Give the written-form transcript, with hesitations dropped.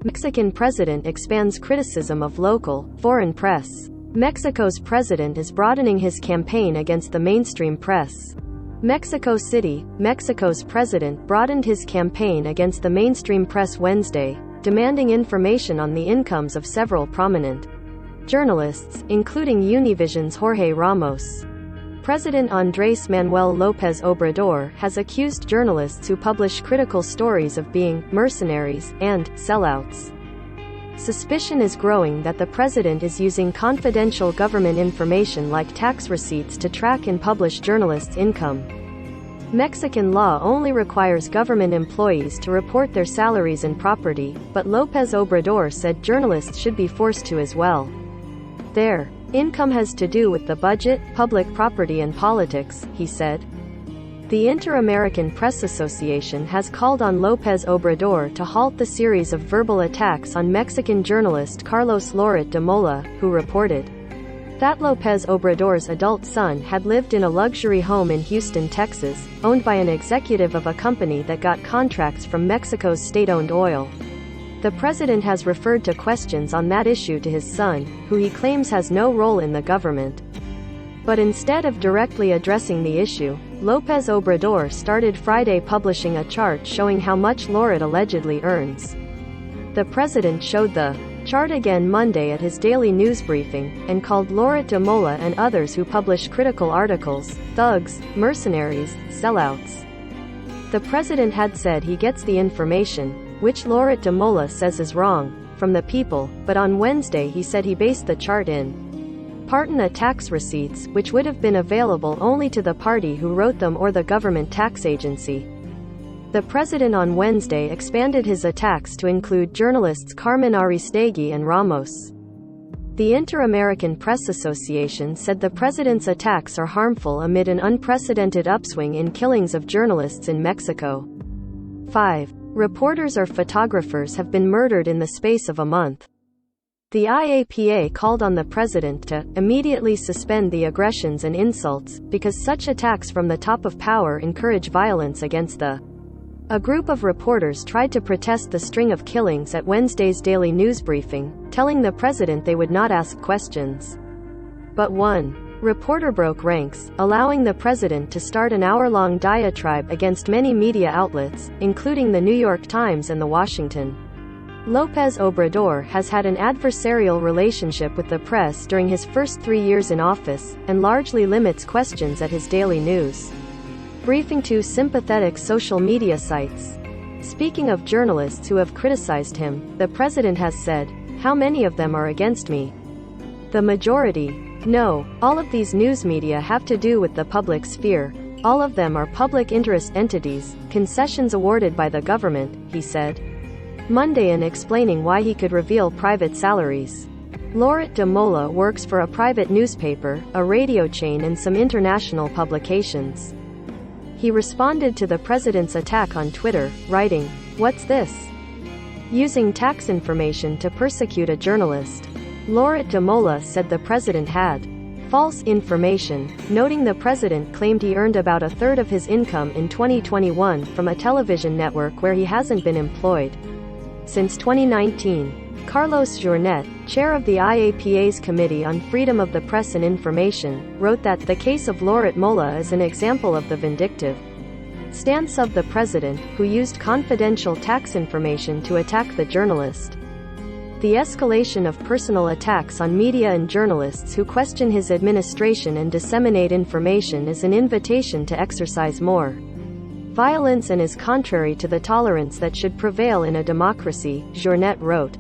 Mexican president expands criticism of local, foreign press. Mexico's president is broadening his campaign against the mainstream press. Mexico City, Mexico's president broadened his campaign against the mainstream press Wednesday, demanding information on the incomes of several prominent journalists, including Univision's Jorge Ramos. President Andrés Manuel López Obrador has accused journalists who publish critical stories of being mercenaries and sellouts. Suspicion is growing that the president is using confidential government information like tax receipts to track and publish journalists' income. Mexican law only requires government employees to report their salaries and property, but López Obrador said journalists should be forced to as well. Their income has to do with the budget, public property and politics, he said. The Inter-American Press Association has called on López Obrador to halt the series of verbal attacks on Mexican journalist Carlos Loret de Mola, who reported that López Obrador's adult son had lived in a luxury home in Houston, Texas, owned by an executive of a company that got contracts from Mexico's state-owned oil. The president has referred to questions on that issue to his son, who he claims has no role in the government. But instead of directly addressing the issue, López Obrador started Friday publishing a chart showing how much Loret allegedly earns. The president showed the chart again Monday at his daily news briefing, and called Loret de Mola and others who publish critical articles thugs, mercenaries, sellouts. The president had said he gets the information, which Loret de Mola says is wrong, from the people, but on Wednesday he said he based the chart in part on the tax receipts, which would have been available only to the party who wrote them or the government tax agency. The president on Wednesday expanded his attacks to include journalists Carmen Aristegui and Ramos. The Inter-American Press Association said the president's attacks are harmful amid an unprecedented upswing in killings of journalists in Mexico. 5 reporters or photographers have been murdered in the space of a month. The IAPA called on the president to immediately suspend the aggressions and insults, because such attacks from the top of power encourage violence against the. A group of reporters tried to protest the string of killings at Wednesday's daily news briefing, telling the president they would not ask questions. But one reporter broke ranks, allowing the president to start an hour-long diatribe against many media outlets, including the New York Times and the Washington. López Obrador has had an adversarial relationship with the press during his first 3 years in office, and largely limits questions at his daily news briefing to sympathetic social media sites. Speaking of journalists who have criticized him, the president has said, "How many of them are against me? The majority. No, all of these news media have to do with the public sphere. All of them are public interest entities, concessions awarded by the government," he said Monday in explaining why he could reveal private salaries. Loret de Mola works for a private newspaper, a radio chain and some international publications. He responded to the president's attack on Twitter, writing, "What's this? Using tax information to persecute a journalist." Loret de Mola said the president had false information, noting the president claimed he earned about a third of his income in 2021 from a television network where he hasn't been employed since 2019. Carlos Jornet, chair of the IAPA's Committee on Freedom of the Press and Information, wrote that the case of Loret Mola is an example of the vindictive stance of the president, who used confidential tax information to attack the journalist. The escalation of personal attacks on media and journalists who question his administration and disseminate information is an invitation to exercise more violence and is contrary to the tolerance that should prevail in a democracy, Jornet wrote.